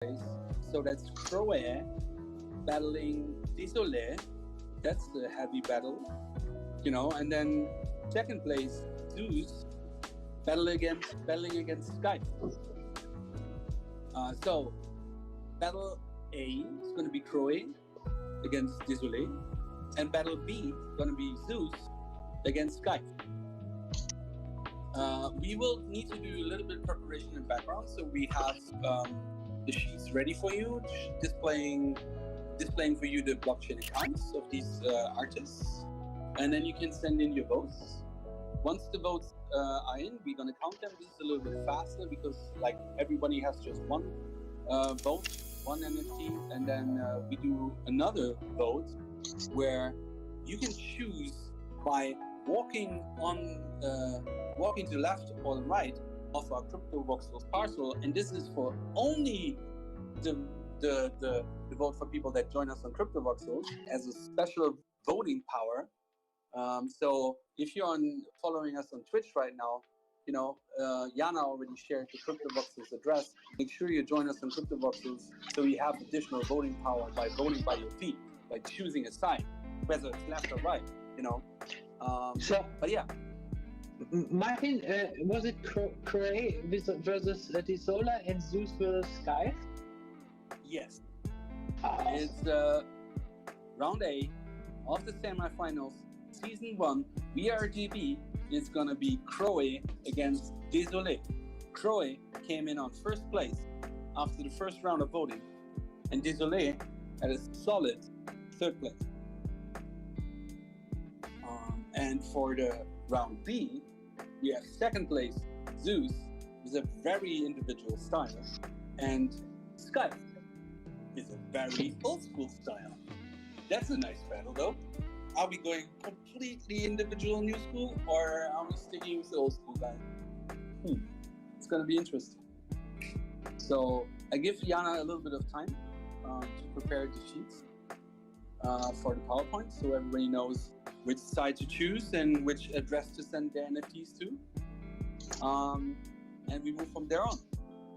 place. So that's Croé battling Désolé. That's the heavy battle, And then second place, Zeus battling against Sky. So battle A is going to be Croé against Désolé, and battle B is going to be Zeus against Sky. We will need to do a little bit of preparation in background, so we have the sheets ready for you, displaying for you the blockchain accounts of these artists, and then you can send in your votes. Once the votes are in, we're going to count them. This is a little bit faster because everybody has just one vote, one NFT, and then we do another vote where you can choose by walking to the left or the right of our crypto voxels parcel, and this is for only the vote for people that join us on crypto voxels as a special voting power. So if you're following us on Twitch right now, Jana already shared the crypto voxels address. Make sure you join us on crypto voxels so you have additional voting power by voting by your feet, by choosing a side, whether it's left or right. But yeah. Martin, was it Cray versus Desola and Zeus versus Sky? Yes. It's round A of the semifinals, season 1, VRGB. It's gonna be Croé against Désolé. Croé came in on first place after the first round of voting, and Désolé had a solid third place. And for the round B, we have second place Zeus with a very individual style, and Sky is a very old school style. That's a nice battle, though. Are we going completely individual new school, or are we sticking with the old school guy? It's going to be interesting. So I give Jana a little bit of time to prepare the sheets for the PowerPoint, so everybody knows which side to choose and which address to send their NFTs to. And we move from there on.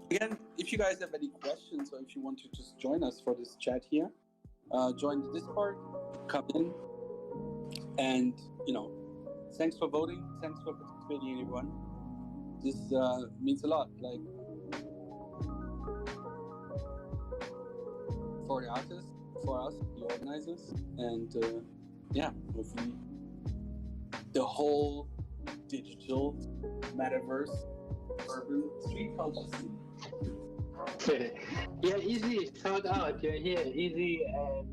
Again, if you guys have any questions or if you want to just join us for this chat here, join the Discord, come in, and thanks for voting, thanks for participating, everyone. This means a lot, for the artists, for us, the organizers, and hopefully the whole digital metaverse urban street culture scene. Yeah, easy, shout out, you're here, easy, and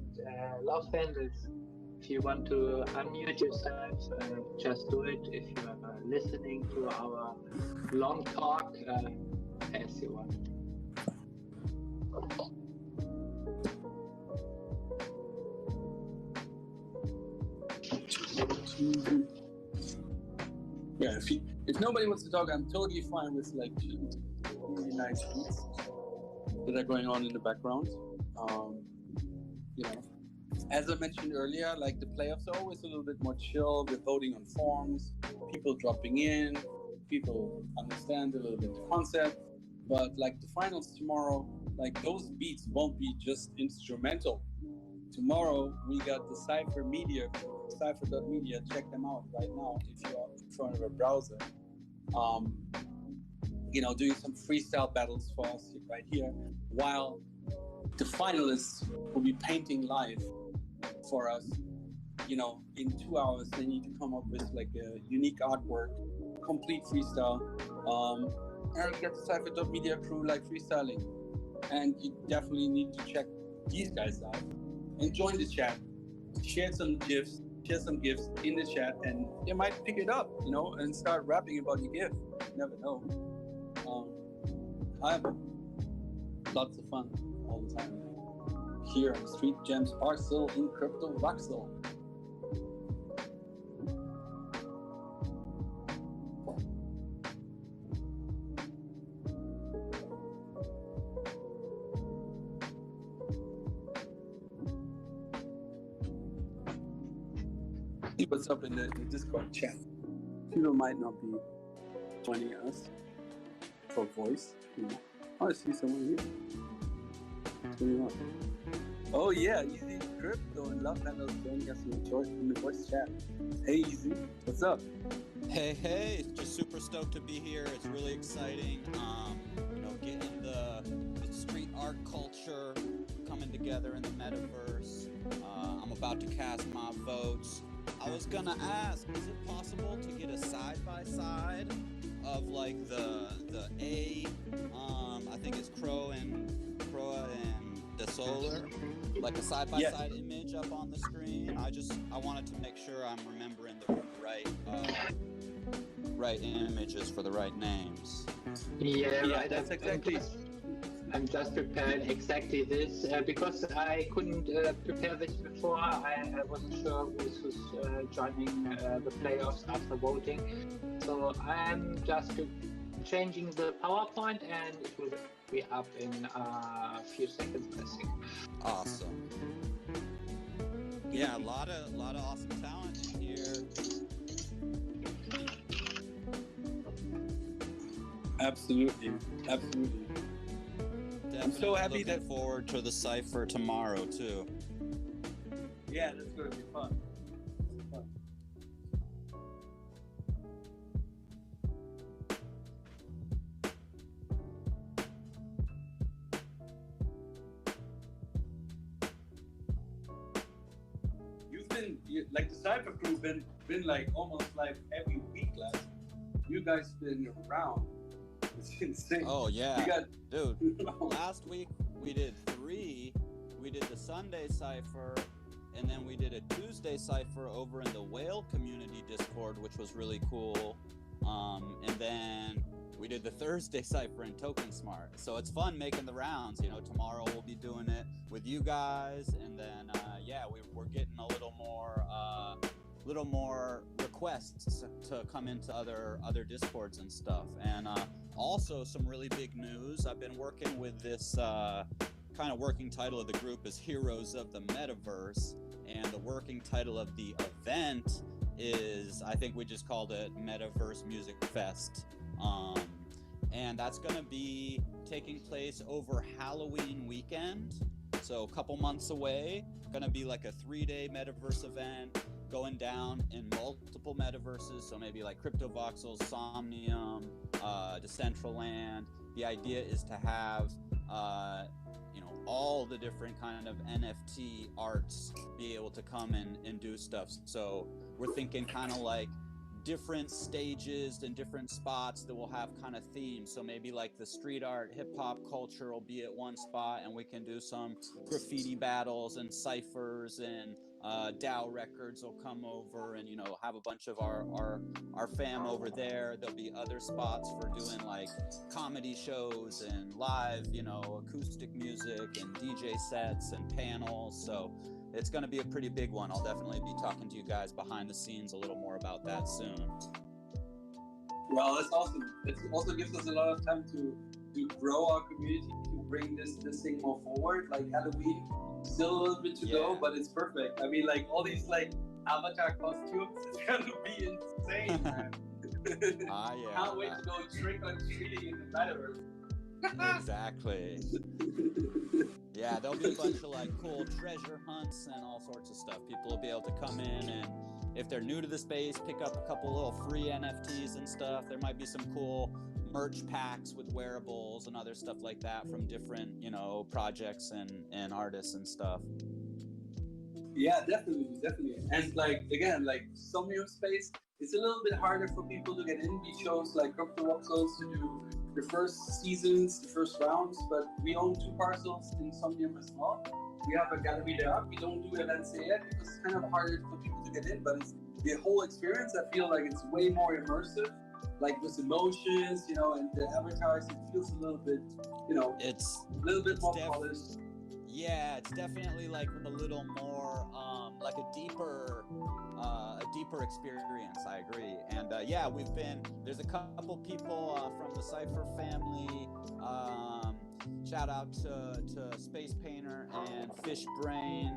Los Angeles. If you want to unmute yourself, just do it. If you are listening to our long talk, as you want. Yeah, if nobody wants to talk, I'm totally fine with really nice beats that are going on in the background. As I mentioned earlier, the playoffs are always a little bit more chill. We're voting on forms, people dropping in, people understand a little bit the concept. But the finals tomorrow, those beats won't be just instrumental. Tomorrow we got the Cypher Media, Cypher.media. Check them out right now if you're in front of a browser. Doing some freestyle battles for us right here, while the finalists will be painting live for us. In 2 hours they need to come up with a unique artwork, complete freestyle. And get the Cypher.media crew freestyling, and you definitely need to check these guys out and join the chat. Share some gifs in the chat, and you might pick it up, and start rapping about your gift. You never know. I have lots of fun all the time here on Street Gems Parcel in Crypto Voxel. See what's up in the Discord chat. People might not be joining us for voice. I see someone here. Oh yeah, Easy Crypto and Love Handles joining us in the voice chat. Hey Easy, what's up? Hey, just super stoked to be here. It's really exciting. Getting the street art culture coming together in the metaverse. I'm about to cast my votes. I was gonna ask, is it possible to get a side by side of like the I think it's Croa and the Solar, like a side by side image up on the screen. I wanted to make sure I'm remembering the right images for the right names. Yeah, right. That's exactly. I'm just preparing exactly this because I couldn't prepare this before. I wasn't sure who was joining the playoffs after voting. So I'm just changing the PowerPoint and it will be up in a few seconds, I think. Awesome. Yeah, a lot of awesome talent in here. Absolutely. Definitely I'm so happy looking forward to the cipher tomorrow too. Yeah, that's going to be fun. Like the Cypher crew been like almost like every week. Like you guys been around. It's insane. Oh yeah, dude. Oh. Last week we did 3. We did the Sunday cipher, and then we did a Tuesday cipher over in the Whale Community Discord, which was really cool. And then we did the Thursday cipher in Token Smart. So it's fun making the rounds. Tomorrow we'll be doing it with you guys, and then we're getting a little more requests to come into other Discords and stuff. And also some really big news. I've been working with this kind of working title of the group is Heroes of the Metaverse, and the working title of the event is, I think we just called it Metaverse Music Fest. And that's going to be taking place over Halloween weekend, so a couple months away. Going to be like a 3-day metaverse event going down in multiple metaverses, so maybe like CryptoVoxels, Somnium, Decentraland. The idea is to have all the different kind of NFT arts be able to come and do stuff. So we're thinking kind of like different stages and different spots that will have kind of themes. So maybe like the street art, hip hop culture will be at one spot, and we can do some graffiti battles and ciphers, and DAO Records will come over and have a bunch of our fam over there. There'll be other spots for doing like comedy shows and live acoustic music and DJ sets and panels. So it's going to be a pretty big one. I'll definitely be talking to you guys behind the scenes a little more about that soon. Well, that's awesome. It also gives us a lot of time to grow our community, to bring this thing more forward. Like Halloween, still a little bit to go, but it's perfect. I mean, like all these like avatar costumes, it's gonna be insane, man. Can't wait to go trick or treating in the metaverse. Exactly. Yeah, there'll be a bunch of like cool treasure hunts and all sorts of stuff. People will be able to come in, and if they're new to the space, pick up a couple little free NFTs and stuff. There might be some cool merch packs with wearables and other stuff like that from different, projects and artists and stuff. Yeah, definitely. And like again, like Somnium space, it's a little bit harder for people to get in. We chose like CryptoVoxels to do the first seasons, the first rounds, but we own 2 parcels in Somnium as well. We have a gallery there. We don't do events there yet because it's kind of harder for people to get in, but it's the whole experience. I feel like it's way more immersive, like with emotions, and the avatars. It feels a little bit, it's a little bit more polished. Yeah, it's definitely like a little more, like a deeper experience. I agree. And there's a couple people from the Cypher family. Shout out to Space Painter and Fish Brain.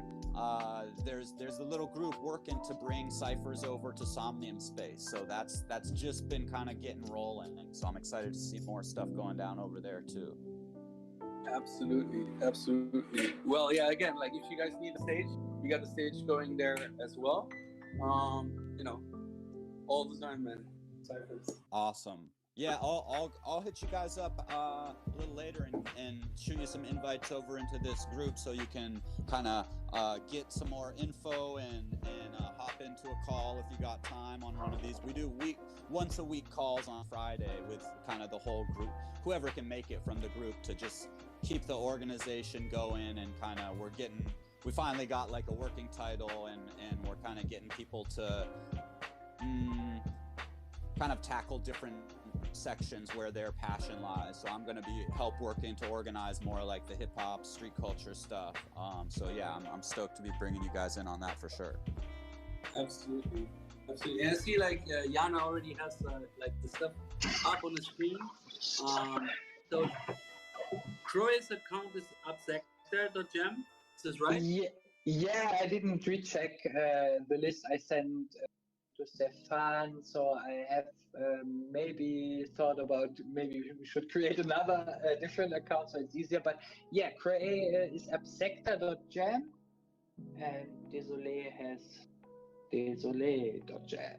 There's a little group working to bring ciphers over to Somnium space. So that's just been kind of getting rolling. So I'm excited to see more stuff going down over there too. Absolutely, absolutely. Well, yeah. Again, like if you guys need a stage, we got a stage going there as well. You know, all the time, man. Cyphers. Awesome. Yeah, I'll hit you guys up a little later and shoot you some invites over into this group so you can kind of get some more info and hop into a call if you got time on one of these. We do once a week calls on Friday with kind of the whole group, whoever can make it from the group, to just keep the organization going, and kind of we finally got like a working title, and we're kind of getting people to kind of tackle different sections where their passion lies. So I'm going to be working to organize more like the hip hop, street culture stuff. So yeah, I'm stoked to be bringing you guys in on that for sure. Absolutely, absolutely. And I see like Jana already has like the stuff up on the screen. So Croy's account is upsector.jam. Is this right? Yeah, I didn't recheck the list I sent to Stefan, so I have maybe thought about maybe we should create another different account so it's easier. But yeah, Cray is absector.jam, and Désolé has Désolé.jam,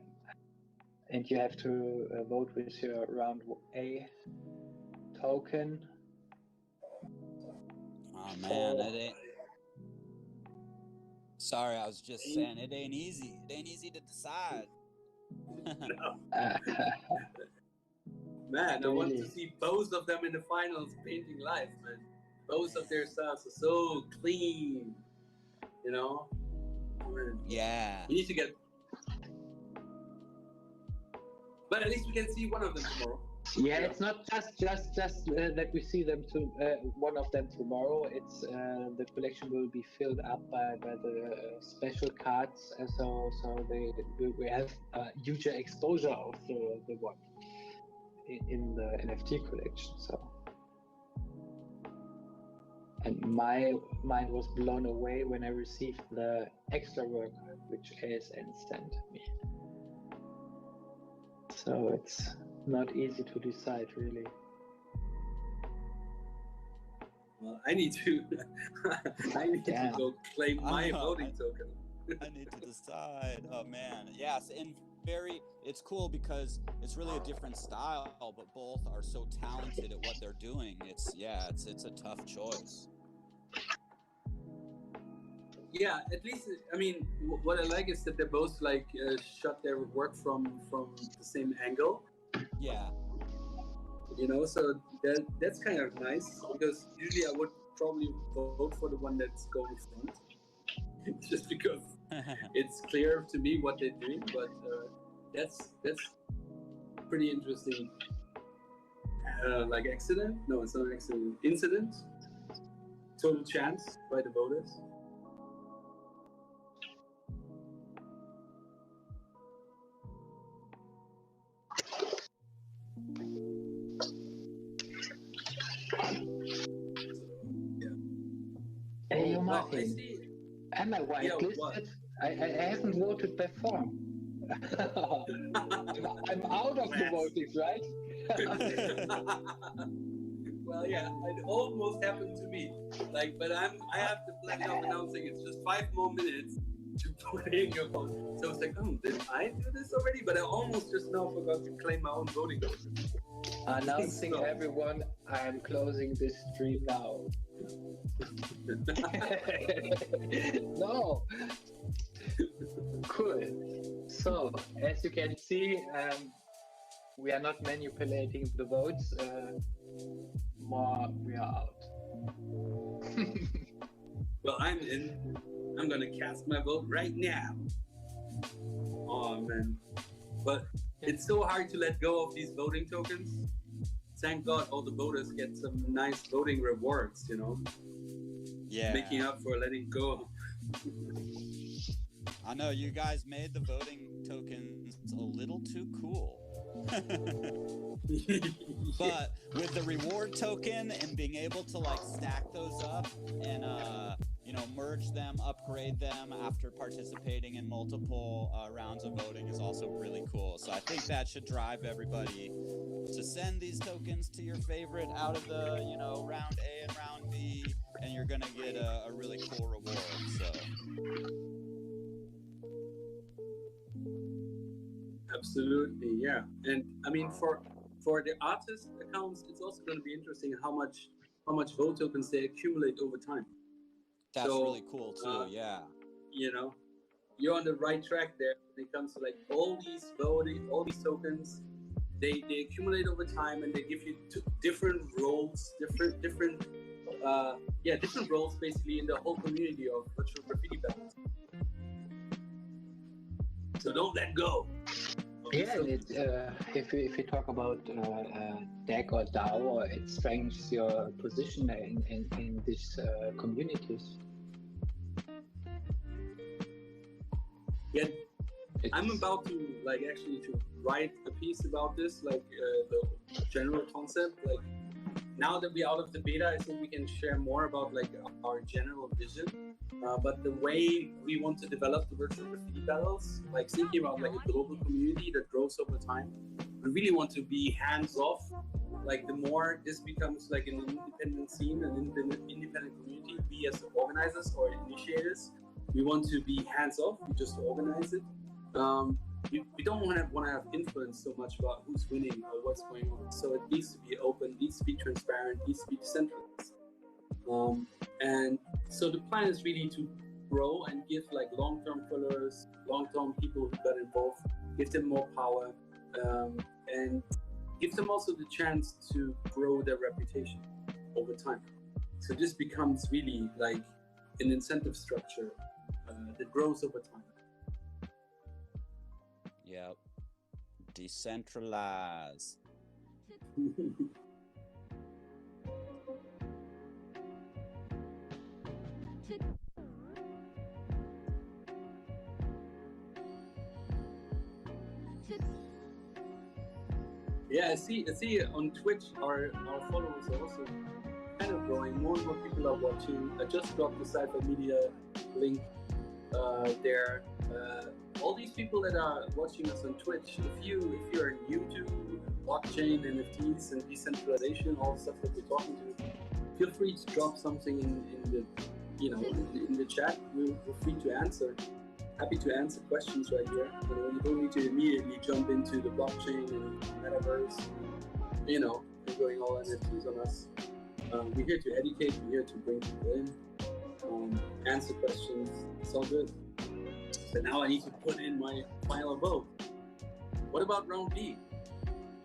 and you have to vote with your round A token. Oh man, it ain't. Sorry, I was just saying it ain't easy. It ain't easy to decide. Man, I want to see both of them in the finals painting live, man. Both of their styles are so clean, you know? Man. Yeah. We need to get... But at least we can see one of them tomorrow. Yeah, it's not just that we see them one of them tomorrow. It's the collection will be filled up by the special cards, so we have huger exposure of the one in the NFT collection. So, and my mind was blown away when I received the extra work which ASN sent me. So it's not easy to decide, really. Well, I need to go claim my voting token. I need to decide. Oh man, yes, and it's cool because it's really a different style, but both are so talented at what they're doing. It's a tough choice. Yeah, at least, I mean, what I like is that they both like shot their work from the same angle. Yeah. You know, so that's kind of nice, because usually I would probably vote for the one that's going front, just because it's clear to me what they're doing. But that's pretty interesting. Like accident? No, it's not an accident. Incident? Total chance by the voters. Hey, you Martin, am I whitelisted? I haven't voted by form. I'm out of the votings, right? Well, yeah, it almost happened to me. Like, but I have the pleasure of announcing it's just 5 more minutes to put in your vote. So it's like, did I do this already? But I almost just now forgot to claim my own voting token. Announcing everyone, I'm closing this stream now. No. Cool. So, as you can see, we are not manipulating the votes. More, we are out. Well, I'm in. I'm gonna cast my vote right now. Oh man, but it's so hard to let go of these voting tokens. Thank God all the voters get some nice voting rewards, you know? Yeah. Making up for letting go. I know you guys made the voting tokens a little too cool. But with the reward token and being able to like stack those up and merge search them, upgrade them after participating in multiple rounds of voting is also really cool. So I think that should drive everybody to send these tokens to your favorite out of the, you know, round A and round B, and you're gonna get a really cool reward. So absolutely, yeah. And I mean, for the artist accounts, it's also going to be interesting how much vote tokens they accumulate over time. that's really cool too. Yeah. You know, you're on the right track there when it comes to like all these tokens. They accumulate over time, and they give you different roles, different roles basically in the whole community of virtual graffiti battles. So don't let go. Yeah, if we talk about DAG or DAO, it strengthens your position in these communities. Yeah, I'm about to actually to write a piece about this, the general concept. Like now that we're out of the beta, I think we can share more about our general vision. But the way we want to develop the virtual graffiti battles, like thinking about a global community that grows over time, we really want to be hands off. Like the more this becomes like an independent scene, an independent community, we as organizers or initiators, we want to be hands off. We just organize it. We don't want to have influence so much about who's winning or what's going on. So it needs to be open, needs to be transparent, needs to be decentralized. And so the plan is really to grow and give long-term followers, long-term people who got involved, give them more power, and give them also the chance to grow their reputation over time. So this becomes really like an incentive structure that grows over time. Yep. Decentralize. Yeah, I see on Twitch our followers are also kind of growing. More and more people are watching. I just dropped the Cypher Media link there. All these people that are watching us on Twitch, if you're new to blockchain, NFTs, and decentralization, all the stuff that we're talking to, feel free to drop something in the chat. We're free to answer. Happy to answer questions right here. You don't need to immediately jump into the blockchain and metaverse. And going all NFTs on us. We're here to educate. We're here to bring people in, answer questions. It's all good. So now I need to put in my final vote. What about round B?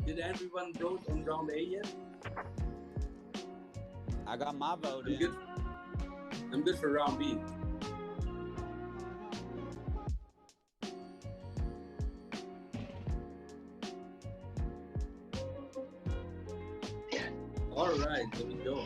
Did everyone vote on round A yet? I got my vote in. I'm good for round B. All right, there we go.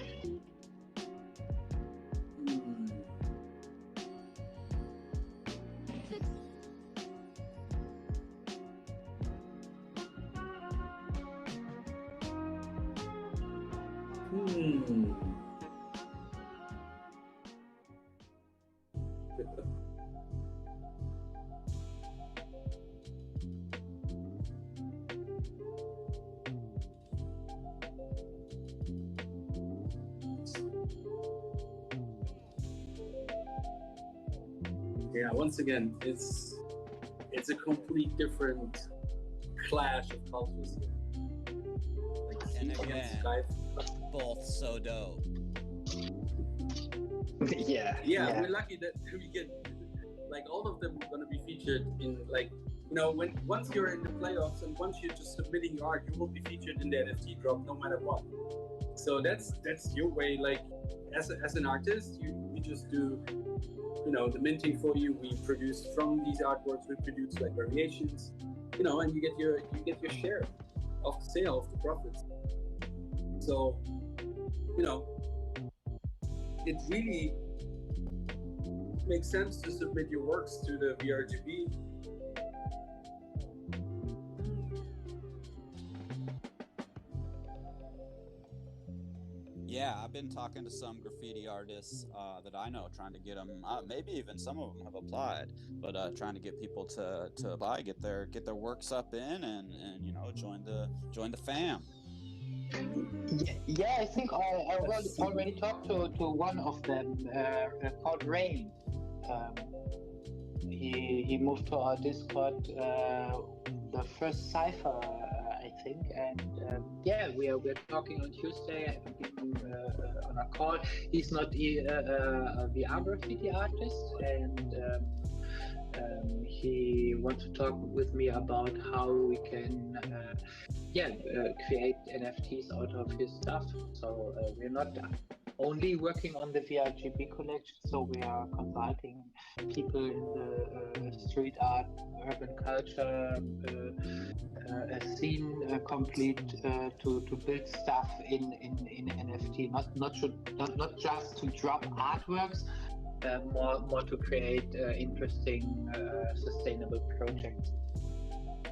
Yeah, once again, it's a complete different clash of cultures here. And again, both so dope. Yeah, we're lucky that we get all of them are going to be featured in once you're in the playoffs and once you're just submitting your art, you will be featured in the NFT drop no matter what. So that's your way. As an artist, we just do the minting for you. We produce from these artworks. We produce variations, and you get your share of the sale, of the profits. So it really makes sense to submit your works to the VRGB. Yeah, I've been talking to some graffiti artists that I know, trying to get them. Maybe even some of them have applied, but trying to get people to apply, get their works up in, and join the fam. Yeah, I think I already talked to one of them, called Rain. Um, he moved to our Discord the first cipher, I think, and yeah, we're talking on Tuesday on a call. He's not the VR graffiti artist, and he wants to talk with me about how we can create NFTs out of his stuff. So we're not only working on the VRGB collection, so we are consulting people in the street art, urban culture scene complete to build stuff in NFT, not just to drop artworks, more to create interesting sustainable projects.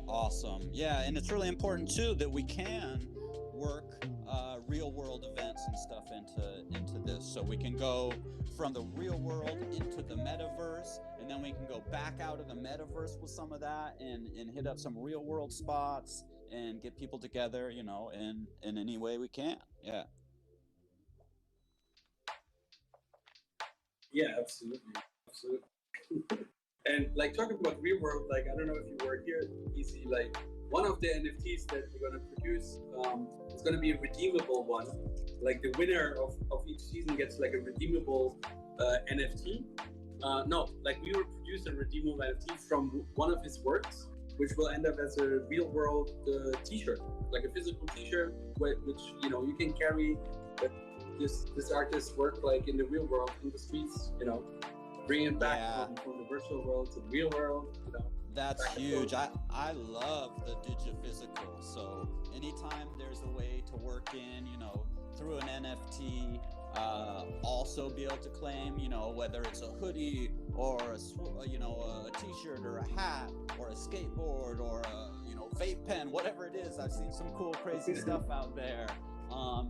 Awesome. Yeah, and it's really important too that we can work real world events and stuff into this, so we can go from the real world into the metaverse, and then we can go back out of the metaverse with some of that and hit up some real world spots and get people together, in any way we can. Yeah. Yeah, absolutely. And like talking about real world, like I don't know if you were here, Easy, like one of the NFTs that we're gonna produce, it's gonna be a redeemable one. Like the winner of each season gets like a redeemable NFT. We will produce a redeemable NFT from one of his works, which will end up as a real world T-shirt, like a physical T-shirt, which you can carry this artist's work like in the real world, in the streets, bring it back from the virtual world to the real world. That's huge. I love the digiphysical. So anytime there's a way to work in, through an NFT, also be able to claim, whether it's a hoodie or a T-shirt or a hat or a skateboard or a vape pen, whatever it is. I've seen some cool, crazy stuff out there.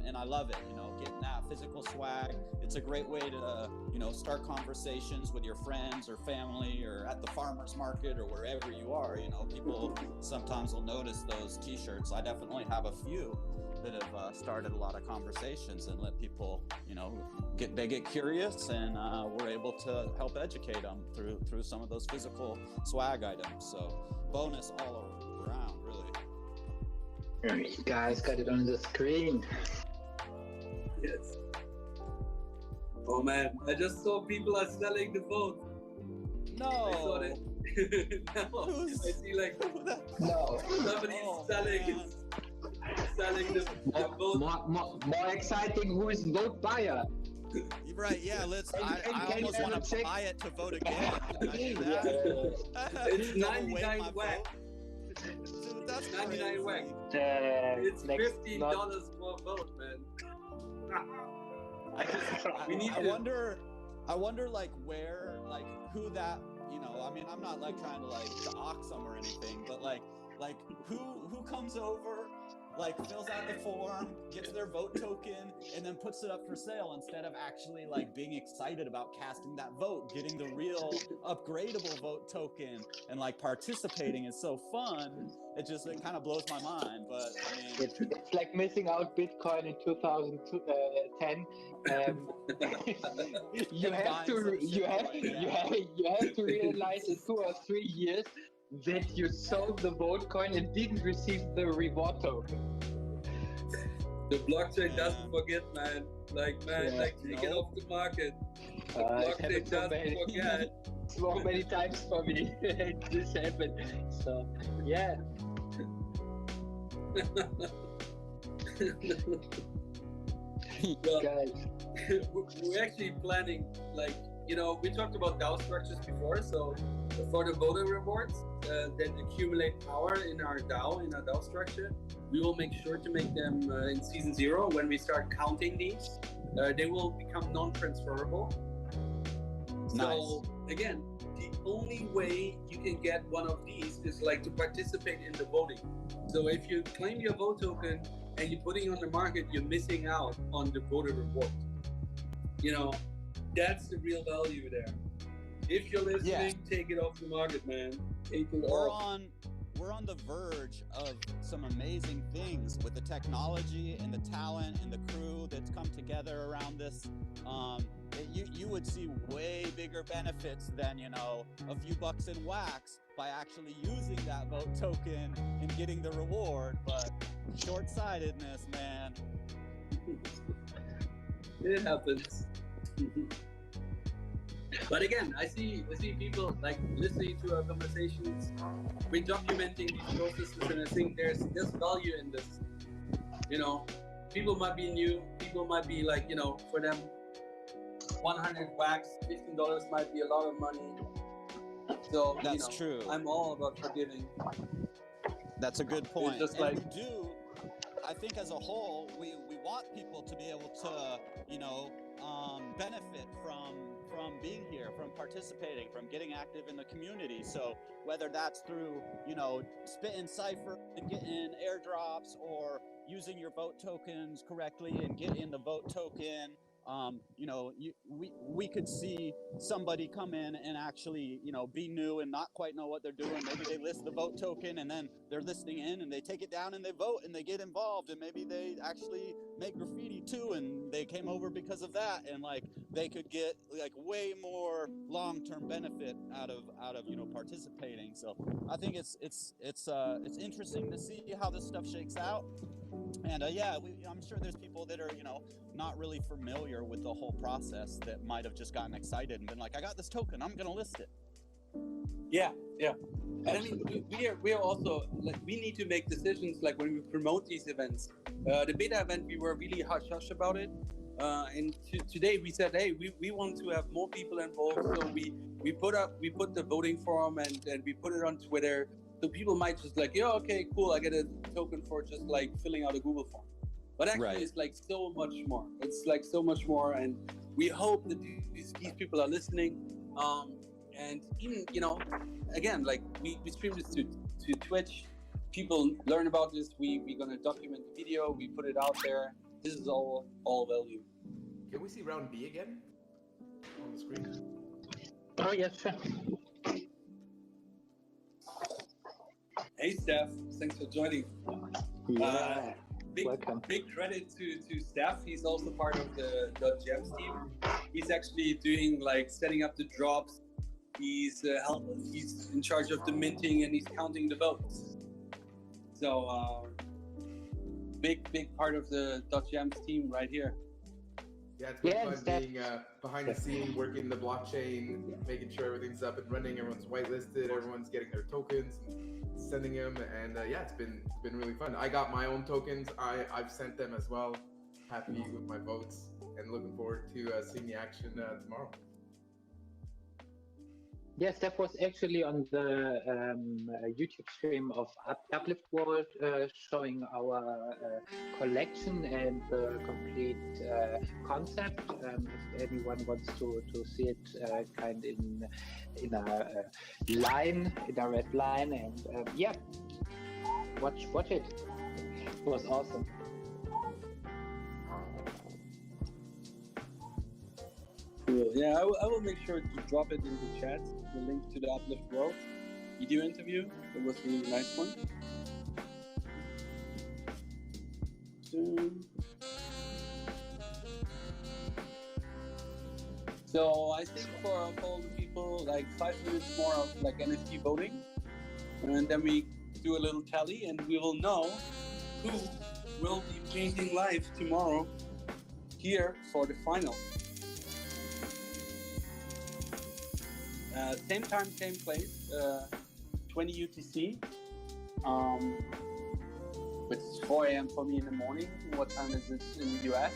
And I love it, getting that physical swag. It's a great way to, start conversations with your friends or family or at the farmer's market or wherever you are. People sometimes will notice those T-shirts. I definitely have a few that have started a lot of conversations and let people, get curious, and we're able to help educate them through some of those physical swag items. So bonus all around, really. You guys got it on the screen. Yes. Oh man, I just saw people are selling the vote. No. I saw that. No. I see somebody's selling the vote. More exciting, who is vote buyer? Right, yeah, I almost want to buy it to vote again. It's 99 WAC. Dude, that's 99 WAC. It's $15 per vote, man. I wonder like where, like who that, I'm not like trying to like ox them or anything, but like who comes over, like fills out the form, gets their vote token, and then puts it up for sale instead of actually like being excited about casting that vote, getting the real upgradable vote token and like participating is so fun. It kind of blows my mind, but I mean, it's like missing out Bitcoin in 2010. You have to realize in 2 or 3 years that you sold the vote coin and didn't receive the reward token. The blockchain doesn't forget, man. Take it off the market. The blockchain doesn't forget. So many times for me this happened. So yeah. Well, guys, we're actually planning, we talked about DAO structures before. So for the voter rewards that accumulate power in our DAO structure, we will make sure to make them in season 0 when we start counting these. They will become non-transferable. Nice. So again, the only way you can get one of these is to participate in the voting. So if you claim your vote token and you're putting on the market, you're missing out on the voter reward. You know, that's the real value there. If you're listening, take it off the market, man. Take it off. We're on the verge of some amazing things with the technology and the talent and the crew that's come together around this. You would see way bigger benefits than, you know, a few bucks in wax by actually using that vote token and getting the reward. But short-sightedness, man. It happens. But again, I see people like listening to our conversations. We're documenting these processes, and I think there's value in this. You know, people might be new. People might be like, you know, for them, 100 wax, $15 might be a lot of money. So that's true. I'm all about forgiving. That's a good point. It's just and like, we do. I think as a whole, we want people to be able to, you know, benefit from being here, from participating, from getting active in the community. So whether that's through, you know, spitting cipher and getting airdrops, or using your vote tokens correctly and getting the vote token, you know, we could see somebody come in and actually, you know, be new and not quite know what they're doing. Maybe they list the vote token and then they're listening in and they take it down and they vote and they get involved, and maybe they actually make graffiti too and they came over because of that, and like they could get like way more long-term benefit out of you know, participating. So I think it's interesting to see how this stuff shakes out. And I'm sure there's people that are, you know, not really familiar with the whole process that might have just gotten excited and been like, I got this token, I'm gonna list it. Yeah. And I mean, we are also like, we need to make decisions like when we promote these events. The beta event, we were really hush about it. And today we said, hey, we want to have more people involved. So we put the voting form and we put it on Twitter. So people might just like, yeah, okay, cool, I get a token for just like filling out a Google form. But actually, It's like so much more. It's like so much more, and we hope that these people are listening. And even, you know, again, like we stream this to Twitch. People learn about this. We're gonna document the video. We put it out there. This is all value. Can we see round B again on the screen? Oh yes, sure. Hey Steph, thanks for joining. Yeah. Welcome. Big credit to Steph. He's also part of the .gems team. He's actually doing like setting up the drops. He's in charge of the minting, and he's counting the votes. So big part of the .gems team right here. Yeah, it's been fun being behind the scene, working the blockchain, making sure everything's up and running. Everyone's whitelisted. Everyone's getting their tokens, sending them, and it's been really fun. I got my own tokens. I've sent them as well. Happy with my votes, and looking forward to seeing the action tomorrow. Yes, that was actually on the YouTube stream of Uplift World, showing our collection and the complete concept. If anyone wants to see it, kind in a line, in a red line, and watch it. It was awesome. Cool. Yeah, I will make sure to drop it in the chat, the link to the Uplift World video interview. It was a really nice one. So I think for all the people, like 5 minutes more of like NFT voting, and then we do a little tally, and we will know who will be painting live tomorrow here for the final. Same time, same place, 20 UTC, which is 4 a.m. for me in the morning. What time is it in the US?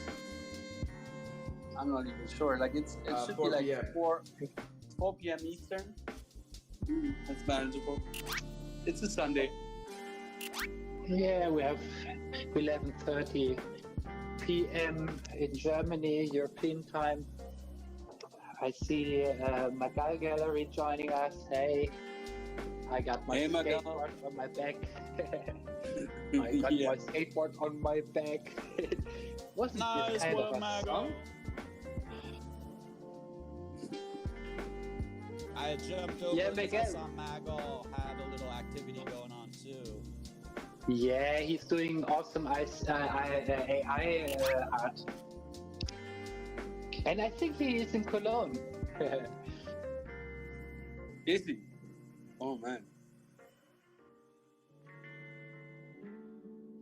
I'm not even sure. Like it should be like 4 p.m. Eastern. That's manageable. It's a Sunday. Yeah, we have 11:30 p.m. in Germany, European time. I see Magal Gallery joining us. Hey. I got my Hey, Mago. skateboard on my back. I got Yeah. my skateboard on my back. Wasn't Nice this kind one, of a Mago. song? I jumped over Yeah, because I Miguel. saw Mago had a little activity going on too. Yeah, he's doing awesome AI art. And I think he is in Cologne. Is he? Oh man.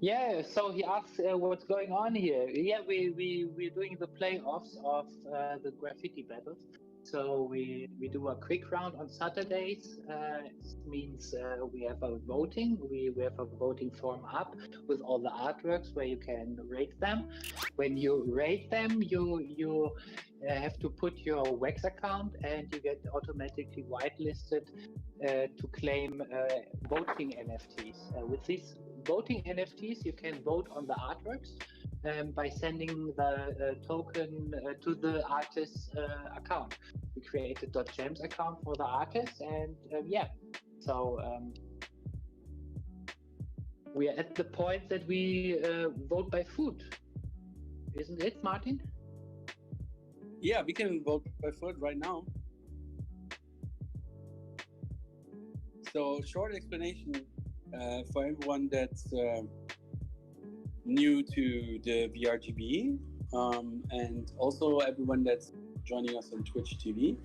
Yeah, so he asks what's going on here. Yeah, we're doing the playoffs of the graffiti battles. So we do a quick round on Saturdays. It means we have a voting. We have a voting form up with all the artworks where you can rate them. When you rate them, you have to put your Wax account, and you get automatically whitelisted to claim voting NFTs. With these voting NFTs, you can vote on the artworks by sending the token to the artist's account. We created a .gems account for the artist, and so we are at the point that we vote by foot, isn't it, Martin? Yeah, we can vote by foot right now. So, short explanation for everyone that's new to the VRGB, and also everyone that's joining us on Twitch TV.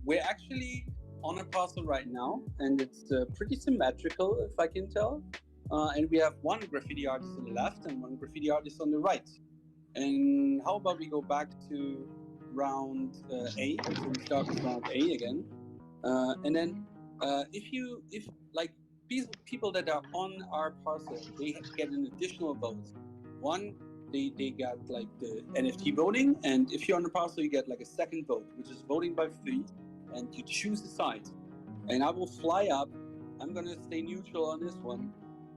We're actually on a parcel right now, and it's pretty symmetrical, if I can tell. And we have one graffiti artist on the left and one graffiti artist on the right. And how about we go back to round A? So we start with round A again. And then if people that are on our parcel, they get an additional vote. One, they got like the NFT voting, and if you're on the parcel, you get like a second vote, which is voting by feet, and you choose a side. And I will fly up. I'm gonna stay neutral on this one,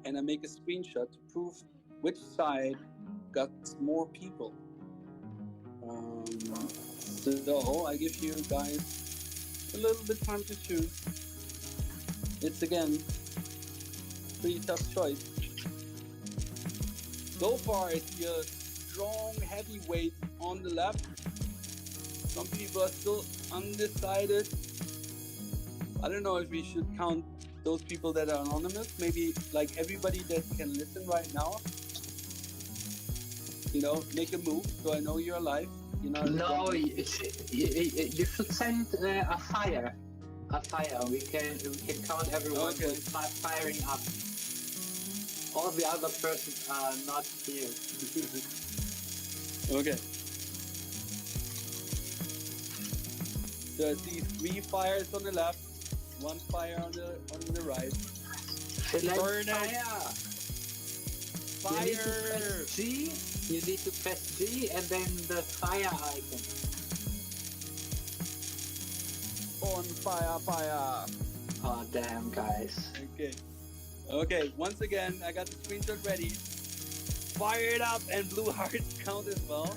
and I make a screenshot to prove which side got more people. So I give you guys a little bit time to choose. It's again pretty tough choice. So far, it's your strong heavyweight on the left. Some people are still undecided. I don't know if we should count those people that are anonymous. Maybe like everybody that can listen right now. You know, make a move so I know you're alive. You know. No, you should send a fire. A fire. We can count everyone firing up. All the other persons are not here. Okay. So I see 3 fires on the left, 1 fire on the right. Select Burn it. fire. Fire! You need to press G. You need to press G and then the fire icon. On fire, fire! Oh damn, guys. Okay, once again, I got the screenshot ready. Fire it up, and blue hearts count as well.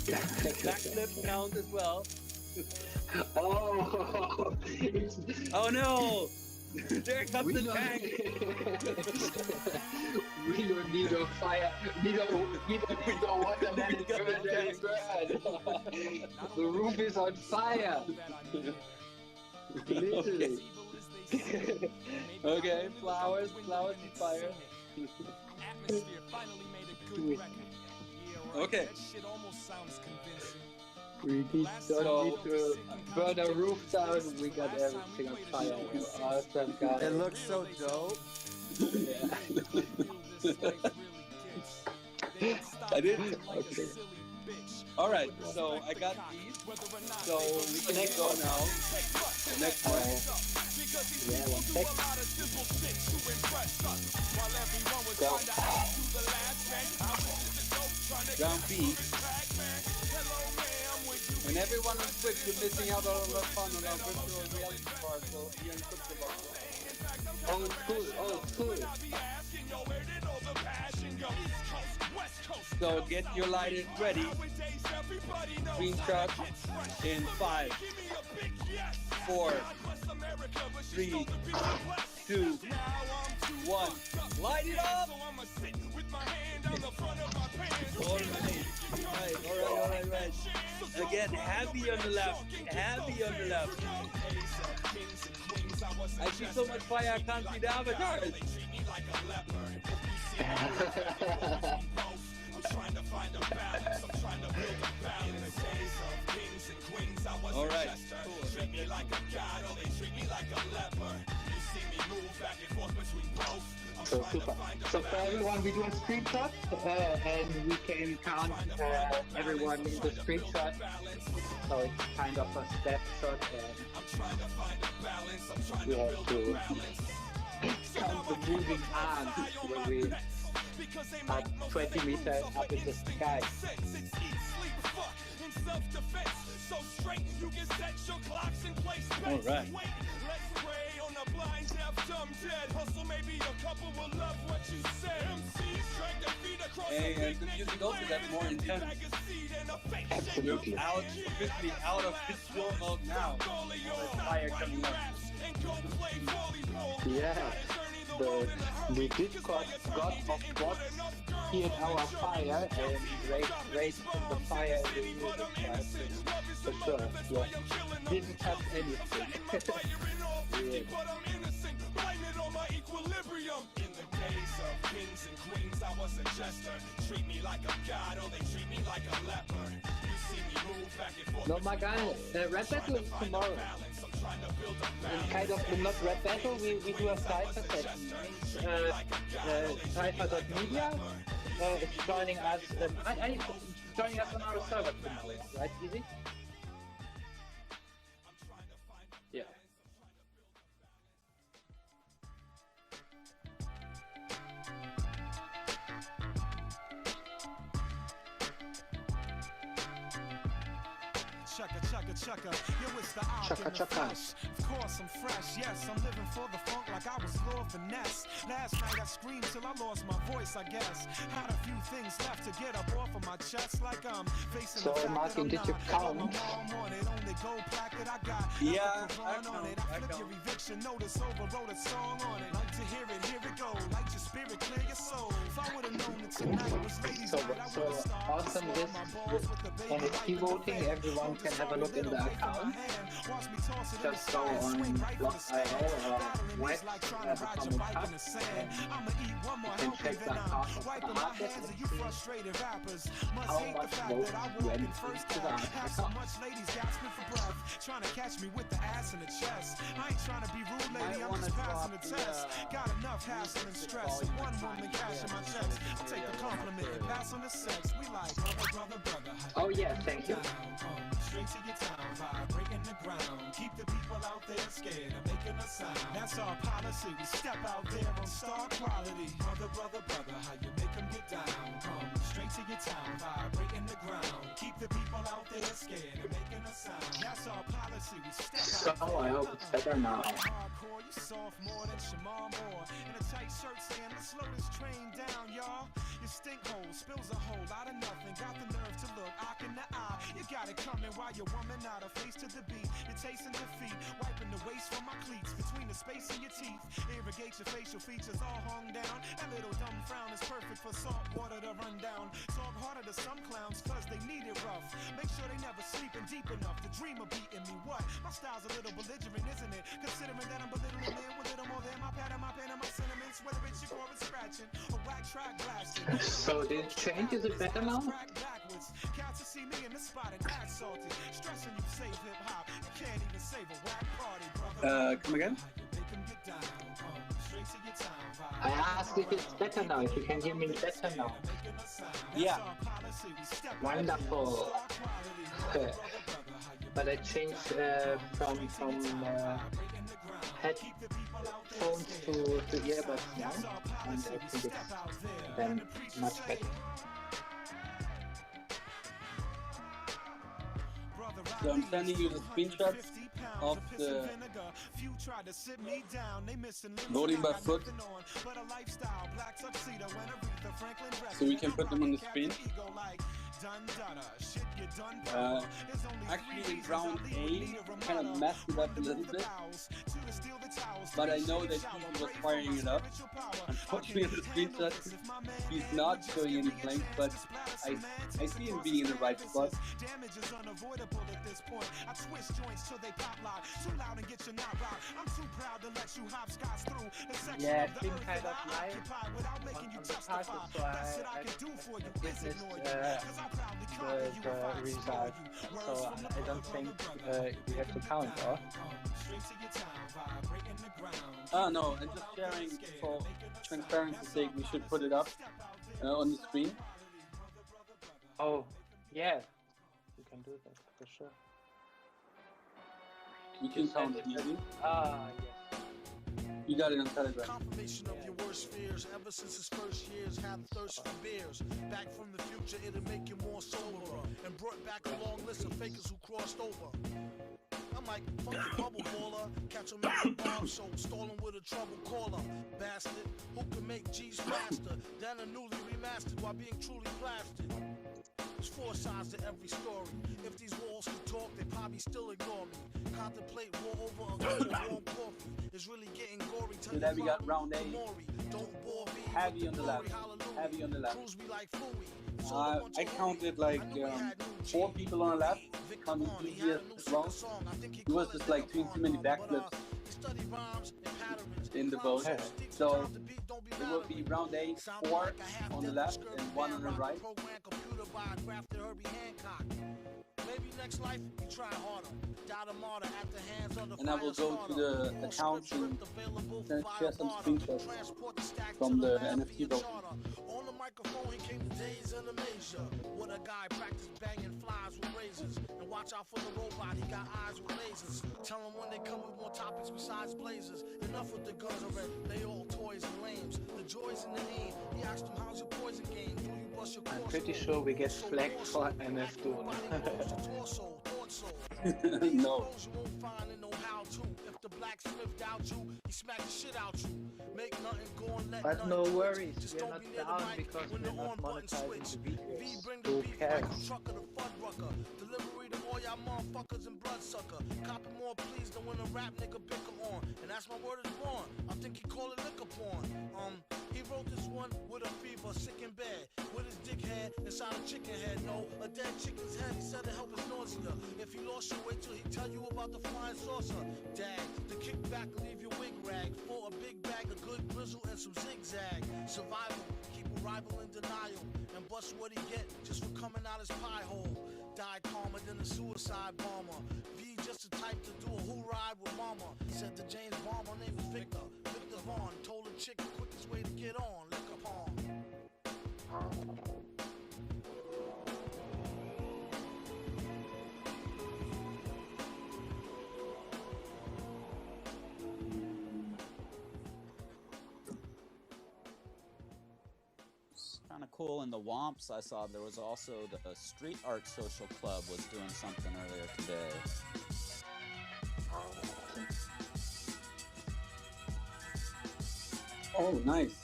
Backflip count as well. Oh, Oh no! There comes the don't- tank! We don't need a fire. We don't need a watermelon We got the tank. burn. The roof is on fire. Literally. Okay, flowers and fire. Okay. We don't need to burn a roof down. We got everything on fire. Awesome, guys. It looks so dope. I did. Okay. All right, so I got these. So we can Next go one. now. Next one. Yeah, 1 sec. Go. Round B. And everyone on Twitch, you're missing out on a lot of fun on our virtual reality parcel here in Crypto. Oh, cool. Oh, cool. So get your lighting ready. Screenshot in 5, 4, 3, 2, 1. Light it up! Alright. Again, happy on the left. I see so much fire, I can't see the avatars. All right. So super. So for everyone, we do a screenshot, and we can count everyone in the screenshot. So it's kind of a snapshot, and we have to count the moving arms when we are 20 meters up in the sky. All right. And the music also got more intense. Absolutely. Officially out of this slow mode now. There's fire coming up. Yeah. The Discord god of bots heard our fire and raised the fire in the music. For sure. Yeah. Didn't touch anything. Yeah. No, my guy, rap battle is tomorrow. And kind of, not rap battle, we do a cypher session. Cypher.media is joining us, joining us on our server tomorrow, right, Easy? Yeah. Chugga, yo, it's the fresh. Of course I'm fresh, yes, I'm living for the funk like I was Lord Finesse. Last night I screamed till I lost my voice, I guess. Had a few things left to get up off of my chest, like I'm facing so, the fact Martin, that did you count? Yeah, I count. Your eviction notice, overwrote a song on it. Like to hear it go. Like your spirit, clear your soul. If I would've known that tonight was ladies' night, I would've started awesome this with NFT voting, everyone can have a look in the account. Just go on block.io or web, have a comment tab. You can check the heart of the market and see how much votes went into the account. Trying to catch me with the ass in the chest. I ain't trying to be rude, lady, I'm just passing the test. Got enough hassle and stress, and one woman cashing my checks. I'll take the compliment and pass on the sex. We like brother. Oh yeah, thank you. Straight to your town, vibrating the ground. Keep the people out there scared of making a sound. That's our policy. We step out there on star quality. Brother, how you make them get down? Come straight to your town, vibrating the ground. Keep the people out there scared of making a sound. That's our policy. We step out. So I hope it's better now. Hardcore, you soft more than Shamar Moore. In a tight shirt saying, let's slow this train down, y'all. Your stink hole spills a whole lot of nothing. Got the nerve to look eye in the eye. You got it coming while you're woman out of face to the beat. You're tasting defeat, wiping the waste from my cleats. Between the space in your teeth, irrigate your facial features all hung down. That little dumb frown is perfect for salt water to run down. Talk harder to some clowns cause they need it rough. Make sure they never sleeping deep enough to dream of beating me. What? My style's a little belligerent, isn't it? Considering that I'm belittling men with little more than my pad and my pen and my sentiments. Whether it's your chorus scratching or whack track blasting. So did it change? Is it better now? Cats to see me in the spot and act salty. Stressing you save hip hop. You can't even save a whack party, brother. Come again? I asked if it's better now, if you can hear me better now. Yeah. Wonderful. But I changed from headphones to earbuds now, and I think it's then much better. So I'm sending you the screenshots of the voting by foot, so we can put them on the screen. Actually, in round A, kind of messed it up a little bit. But I know that he was firing it up. Unfortunately, in the screenshot, he's not showing any flanks, but I see him being in the right spot. Damage is unavoidable at this point. I twist joints till they pop lock. Too loud and get your knot rock. I'm too proud to let you hopscotch through the section Yeah, of the been earth kind that of I live occupy without making you on the testify. party, so Best that I can do for you is witnessed ignore you. Cause I'll proudly conquer you if I the explore result. you. So I don't think we have to count, or? No, and just sharing for transparency's sake, we should put it up on the screen. Oh, yeah, you can do that for sure. You can count it easy. Ah, yes. You got it on Telegram. Confirmation of your worst fears. Ever since his first years, had thirst for beers. Back from the future, it'll make you more sober. And brought back a long list of fakers who crossed over. I'm like, fuck the bubble baller. Catch him at the bomb show, stalling with a trouble caller. Bastard, who can make G's faster than a newly remastered while being truly plastered? There's four sides to every story. If these walls could talk, they probably still ignore me. Contemplate war over a cup of warm coffee. It's really getting gory. So then we got round A. Don't bore me. Heavy on the left. Heavy on the left. I counted like 4 people on the left. Counted easier as well. It was just like doing too many backflips in the boat. So it will be round A, 4 on the left and 1 on the right. Maybe next life you try harder. Died a martyr at the hands of the and I will go to the accounts and share some screenshots from the NFT boat. On the microphone, he came to days in the major. When a guy practiced banging flies with razors. And watch out for the robot, he got eyes with lasers. Tell him when they come with more topics besides blazers. Enough with the guns already, they all toys and lames. The joys in the aim, he asked him, how's your poison game? Do you bust your course? I'm pretty sure we get flagged for NFT. No. If the blacksmith doubt you, he smack the shit out you. Make nothing go and let but no worries, just we're don't not be near down the mic because when we're the not on button monetizing switch. the V videos. bring the Who beef cares? like a trucker, the fuddrucker. Delivery to all y'all motherfuckers and bloodsucker. Copy more please than when a rap nigga bicker on. And that's my word is born. I think he call it liquor porn. He wrote this one with a fever, sick in bed, with his dick head inside a chicken head. No, a dead chicken's head. He said to help his nausea. If he lost you, wait till he tell you about the flying saucer. Dag, the kickback leave your wig rag for a big bag of good grizzle and some zigzag. Survival, keep a rival in denial, and bust what he get just for coming out his pie hole. Died calmer than a suicide bomber. V just the type to do a who ride with mama. Said to James Bond, my name is Victor. Victor Vaughn told a chick the quickest way to get on, lick upon. Kind of cool. In the Womps, I saw there was also the Street Art Social Club was doing something earlier today. Oh, nice.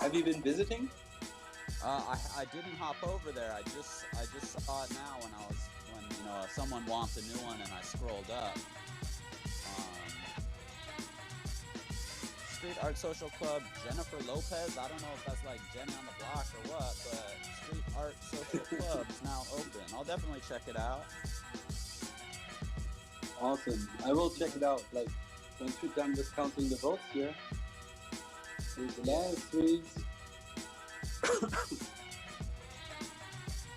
Have you been visiting? I didn't hop over there. I just saw it now when someone womped a new one and I scrolled up. Street Art Social Club, Jennifer Lopez. I don't know if that's like Jenny on the Block or what, but Street Art Social Club is now open. I'll definitely check it out. Awesome. I will check it out. Like, once you're done with counting the votes here. Here's the last week's.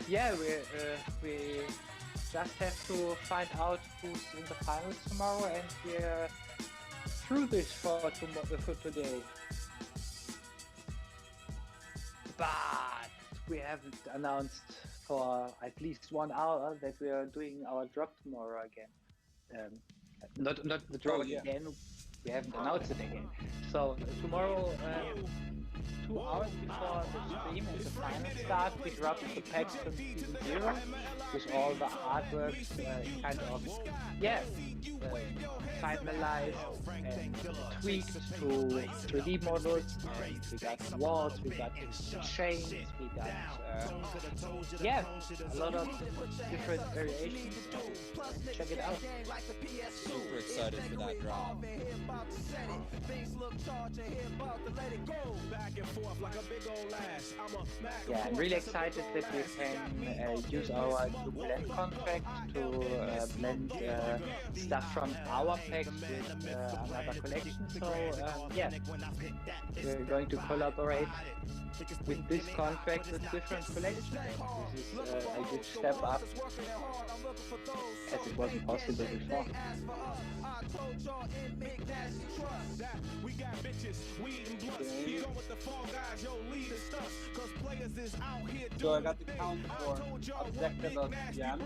Yeah, we just have to find out who's in the finals tomorrow, and we're through this for today. But we haven't announced for at least 1 hour that we are doing our drop tomorrow again. Not the drop again. We haven't announced it again. So tomorrow 2 hours before the stream and the final start, we dropped the packs from Season 0 with all the artworks kind of, finalized and tweaked to 3D models. And we got walls, we got chains, we got, a lot of different variations. Check it out. Super excited for that drop. Yeah, I'm really excited that we can use our new blend contract to blend stuff from our packs with another collection. So we're going to collaborate with this contract with different collections. This is a good step up, as it wasn't possible before. So I got the count for objective jam.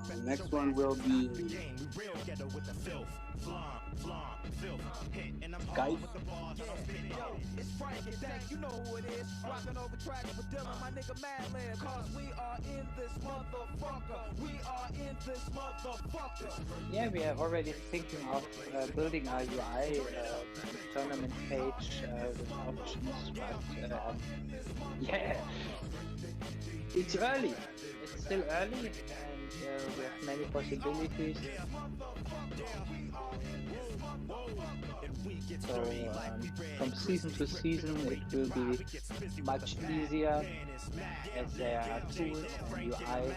The next one will be Guys. It's Frank and Dank, you know who it is. Rocking over tracks with Dylan, my nigga Madlib. Cause we are in this motherfucker. We are in this motherfucker. Yeah, we are already thinking of building our UI tournament page with options, but it's early. It's still early, and we have many possibilities. So from season to season it will be much easier, as there are tools and UIs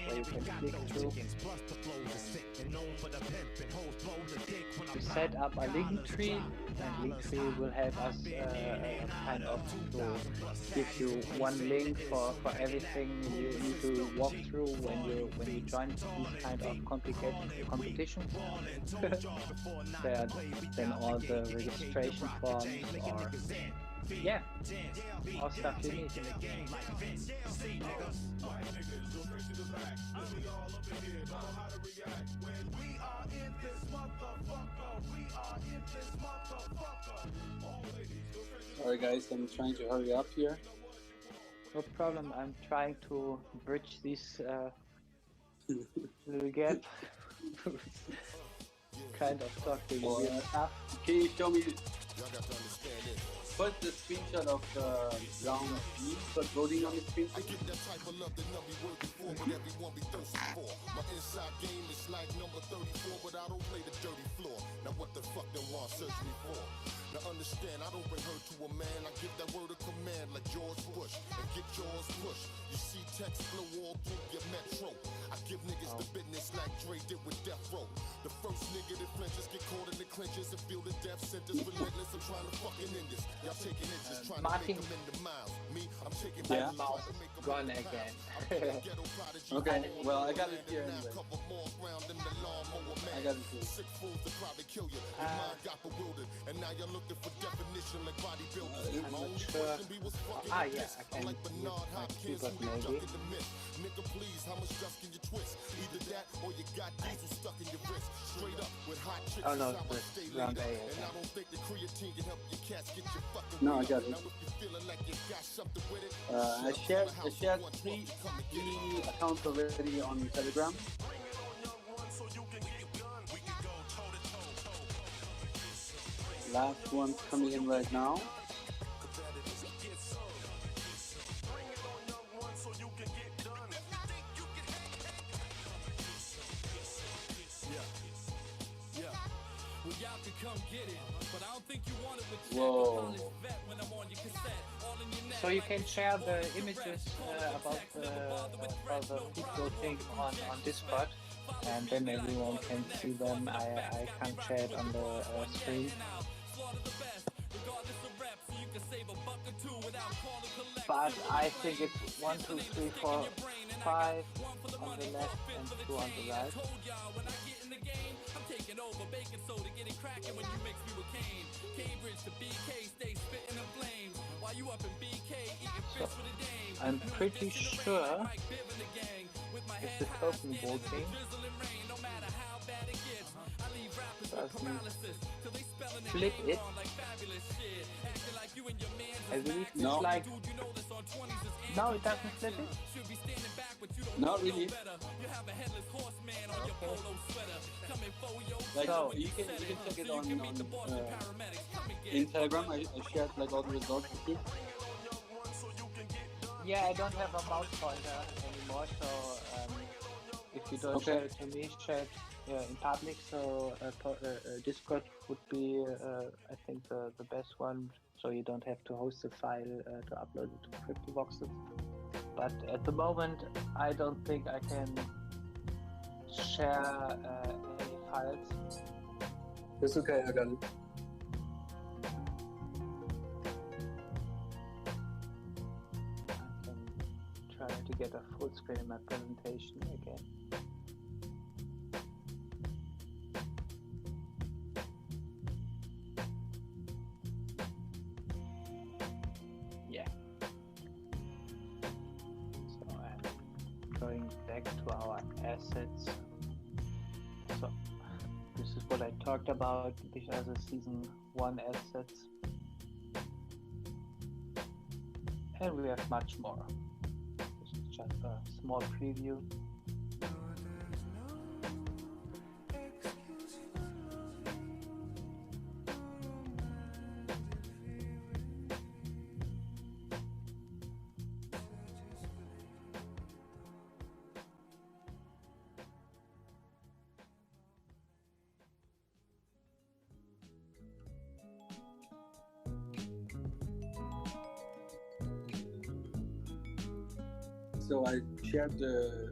where you can click through to set up a link tree, and link tree will help us kind of to give you one link for everything you need to walk through when you join these kind of complicated competitions. Then all the registration forms or all stuff you need. Sorry guys, I'm trying to hurry up here. No problem, I'm trying to bridge this little gap. Kind of talking weird stuff. Can you show me first the screenshot of the round B for voting on the screen? I get that type of love that none be working for, but everyone be thirsty for. My inside game is like number 34, but I don't play the dirty floor. Now what the fuck they want search me for? Now understand, I don't bring her to a man. I give that word of command like George Bush, and get yours pushed. You see text flow all through your metro. I give niggas the business like Dre did with Death Row. The first nigga that flinches get caught in the clinches and feel the death sentence relentless. I'm trying to fucking end this. Y'all taking inches, trying to make them into miles. Me, I'm taking my mouse gone again. Okay, well I got it here anyway. I got it here. Sick fools to probably kill you. Your mind got bewildered, and now you're looking for definition like bodybuilders. I'm not sure. I can use my keyboard maybe. Nigga, please, how much dust can you twist? Either that or you got diesel stuck in your wrist. Straight up with hot chicks. Oh no, it's round A. And I don't think the creatine can help your cats get your fucking. No, I got it. Now if you feeling like you got something with it. I shared three accounts already on Telegram. Last one's coming in right now. Whoa. So you can share the images about the people thing on Discord, and then everyone can see them. I can't share it on the screen. But I think it's 1, 2, 3, 4, 5 on the left and 2 on the right. So, I'm pretty sure it's the token voting. Flip it. I believe it's No. like. No, it doesn't flip it. Not really. Like So- you can check it on in Telegram. I shared like all the results with you. Yeah, I don't have a mouse pointer anymore, so if you don't Okay. share it to me, share it in public. So Discord would be, I think, the best one. So you don't have to host the file to upload it to CryptoVoxes. But at the moment, I don't think I can share any files. It's okay, I got it. I can try to get a full screen in my presentation again. Yeah. So I'm going back to our assets. So this is what I talked about. These are the season 1 assets. And we have much more. This is just a small preview. So I shared the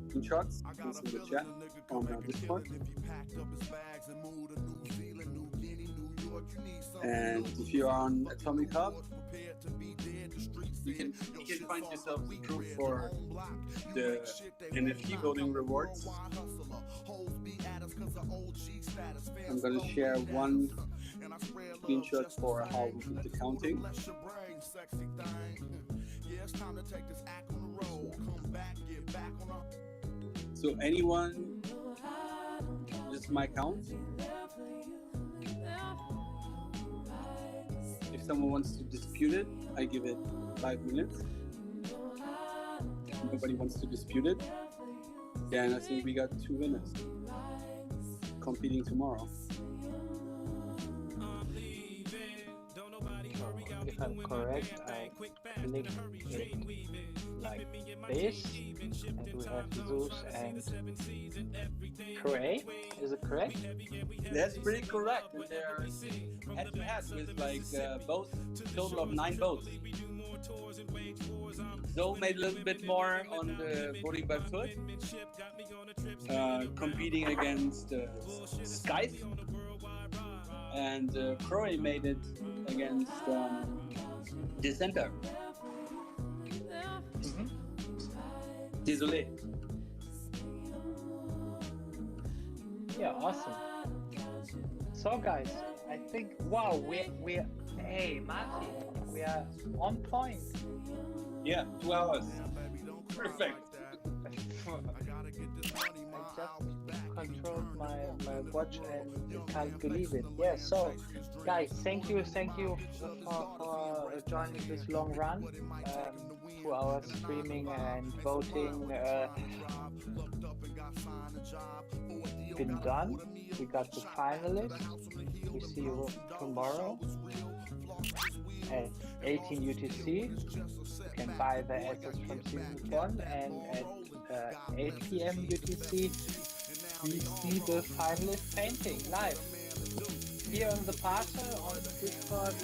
screenshots in the chat on Discord. And if you are on Atomic Hub, you can find yourself proof for the NFT voting rewards. I'm going to share one screenshot for how we did the counting. So anyone, this is my count. If someone wants to dispute it, I give it 5 minutes. Nobody wants to dispute it. Yeah, and I think we got 2 winners competing tomorrow. If I'm correct, I click it like this, and we have Zeus and Prey. Is it correct? That's pretty correct. And they're head to head with like both total of 9 votes. Zoe made a little bit more on the voting by foot, competing against Skype, and Croy made it against Dissenter. Désolé. Yeah, awesome. So guys, I think wow, we're hey Martin, we are on point. Yeah, 2 hours. Perfect. I just controlled my watch and can't believe it. Yeah, so guys, thank you for joining this long run. 2 hours streaming and voting been done. We got the finalists. We see you tomorrow at 18 UTC. You can buy the assets from season 1, and at 8 PM UTC we see the finalist painting live here on the parcel on Discord,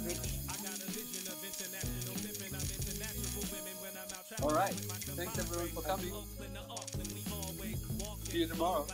which All right. Thanks everyone for coming. See you tomorrow.